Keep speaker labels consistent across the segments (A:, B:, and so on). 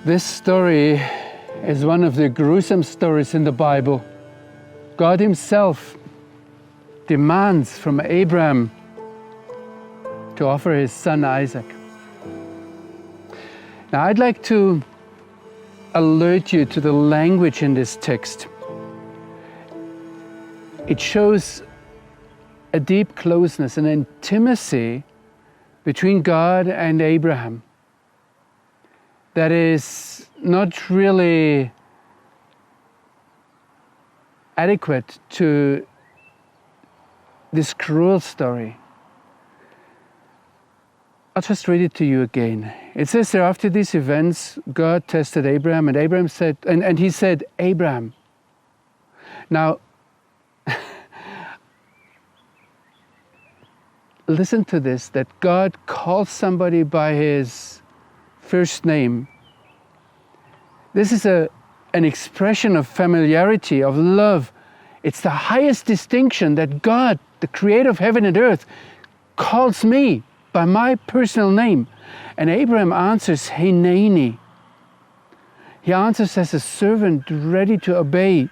A: This story is one of the gruesome stories in the Bible. God Himself demands from Abraham to offer his son Isaac. Now, I'd like to alert you to the language in this text. It shows a deep closeness, an intimacy between God and Abraham that is not really adequate to this cruel story. I'll just read it to you again. It says there, after these events, God tested Abraham, and Abraham said, and he said, Abraham. Now, listen to this, that God calls somebody by his first name. This is an expression of familiarity, of love. It's the highest distinction that God, the creator of heaven and earth, calls me by my personal name. And Abraham answers, Hineni. He answers as a servant ready to obey.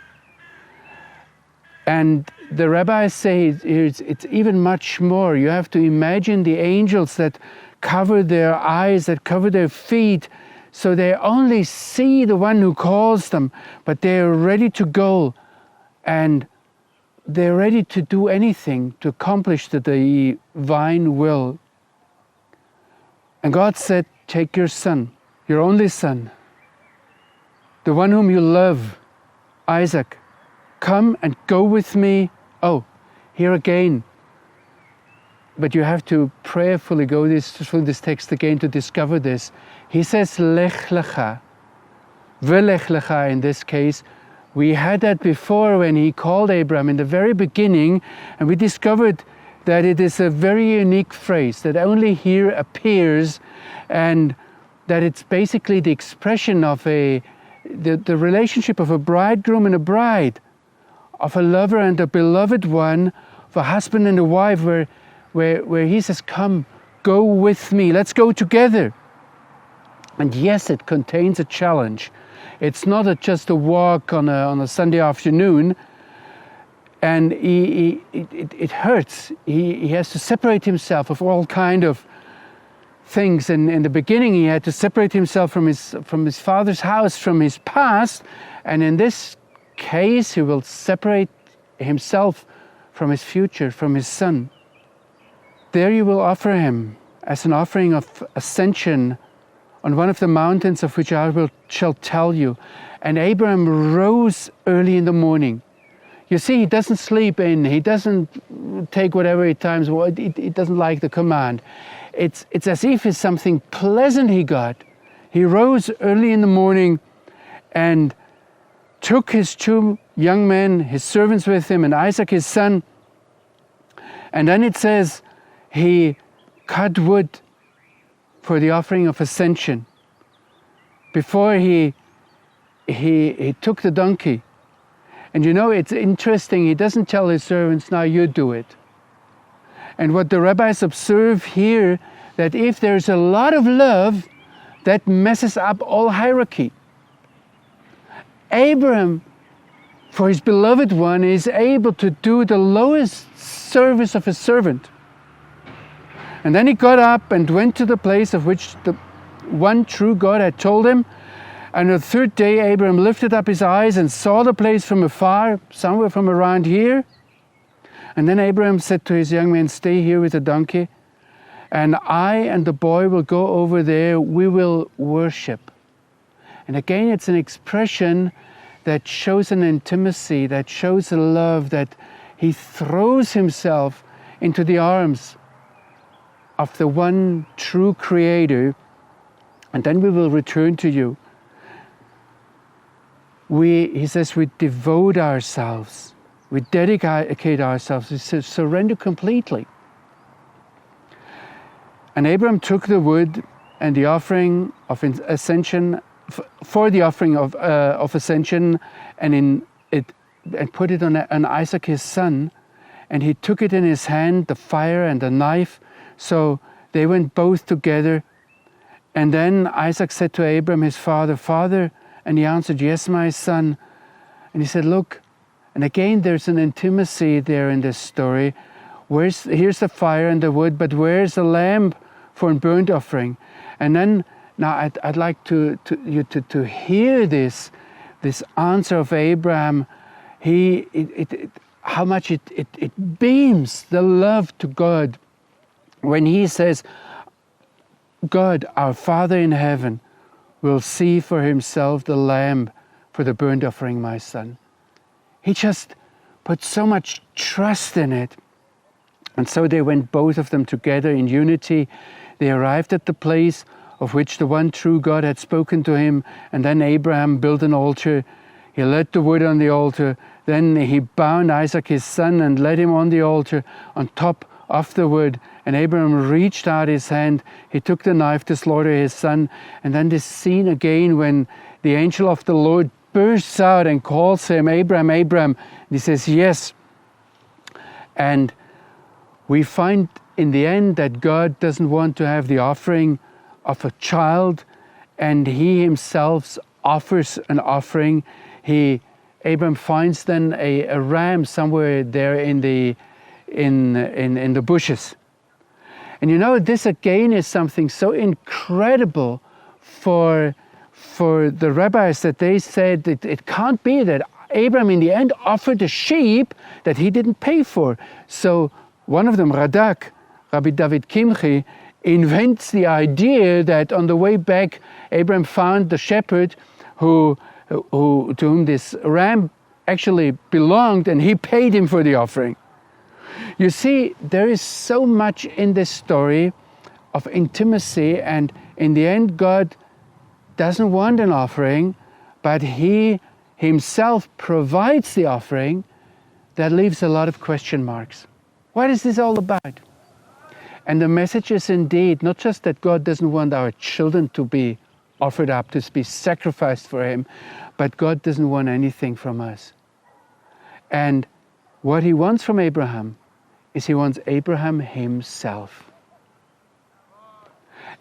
A: And the rabbis say it's even much more. You have to imagine the angels that cover their eyes, that cover their feet, so they only see the one who calls them, but they are ready to go, and they're ready to do anything to accomplish the divine will. And God said, take your son, your only son, the one whom you love, Isaac, come and go with me. Oh, here again. But you have to prayerfully go through this text again to discover this. He says, Lech lecha. Velech lecha in this case. We had that before when he called Abraham in the very beginning, and we discovered that it is a very unique phrase that only here appears, and that it's basically the expression of the relationship of a bridegroom and a bride, of a lover and a beloved one, of a husband and a wife, where he says, come, go with me, let's go together. And yes, it contains a challenge. It's not just a walk on a Sunday afternoon, and it hurts. He has to separate himself of all kind of things. And in the beginning, he had to separate himself from his father's house, from his past. And in this case, he will separate himself from his future, from his son. There you will offer him as an offering of ascension on one of the mountains of which I shall tell you. And Abraham rose early in the morning. You see, he doesn't sleep in, he doesn't take whatever he times, he doesn't like the command. It's as if it's something pleasant he got. He rose early in the morning and took his two young men, his servants with him, and Isaac his son. And then it says, he cut wood for the offering of ascension. Before he took the donkey. And you know, it's interesting, he doesn't tell his servants, now you do it. And what the rabbis observe here, that if there's a lot of love, that messes up all hierarchy. Abraham, for his beloved one, is able to do the lowest service of a servant. And then he got up and went to the place of which the one true God had told him. And the third day, Abraham lifted up his eyes and saw the place from afar, somewhere from around here. And then Abraham said to his young men, stay here with the donkey, and I and the boy will go over there, we will worship. And again, it's an expression that shows an intimacy, that shows a love, that he throws himself into the arms of the one true Creator, and then we will return to you. He says, we devote ourselves, we dedicate ourselves, we surrender completely. And Abraham took the wood and the offering of ascension, for the offering of ascension, and put it on Isaac his son, and he took it in his hand, the fire and the knife. So they went both together, And then Isaac said to Abraham, his father, "Father," and he answered, "Yes, my son." And he said, "Look," and again there's an intimacy there in this story. Here's the fire and the wood, but where's the lamb for a burnt offering? And then, now I'd like you to hear this answer of Abraham. How much it beams the love to God when he says, "God, our Father in heaven, will see for himself the lamb for the burnt offering, my son." He just put so much trust in it. And so they went, both of them, together in unity. They arrived at the place of which the one true God had spoken to him. And then Abraham built an altar. He lit the wood on the altar. Then he bound Isaac his son and laid him on the altar on top of the wood. And Abraham reached out his hand. He took the knife to slaughter his son. And then this scene again when the angel of the Lord bursts out and calls him, "Abraham, Abraham." And he says, "Yes." And we find in the end that God doesn't want to have the offering of a child, and he himself offers an offering. Abraham finds then a ram somewhere there in the bushes. And you know, this again is something so incredible for the rabbis, that they said it can't be that Abraham in the end offered a sheep that he didn't pay for. So one of them, Radak, Rabbi David Kimchi, invents the idea that on the way back, Abraham found the shepherd to whom this ram actually belonged, and he paid him for the offering. You see, there is so much in this story of intimacy, and in the end, God doesn't want an offering, but he himself provides the offering. That leaves a lot of question marks. What is this all about? And the message is indeed not just that God doesn't want our children to be offered up, to be sacrificed for him, but God doesn't want anything from us. And what he wants from Abraham is he wants Abraham himself.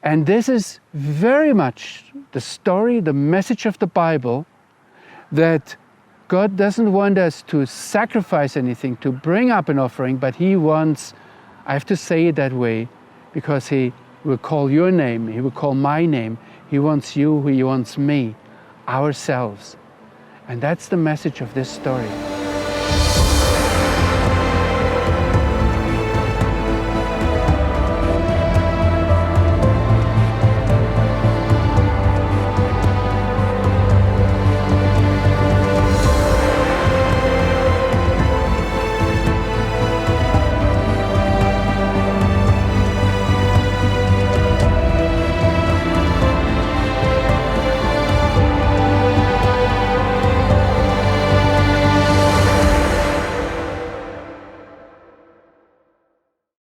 A: And this is very much the story, the message of the Bible, that God doesn't want us to sacrifice anything, to bring up an offering, but he wants, I have to say it that way, because he will call your name, he will call my name. He wants you, he wants me, ourselves. And that's the message of this story.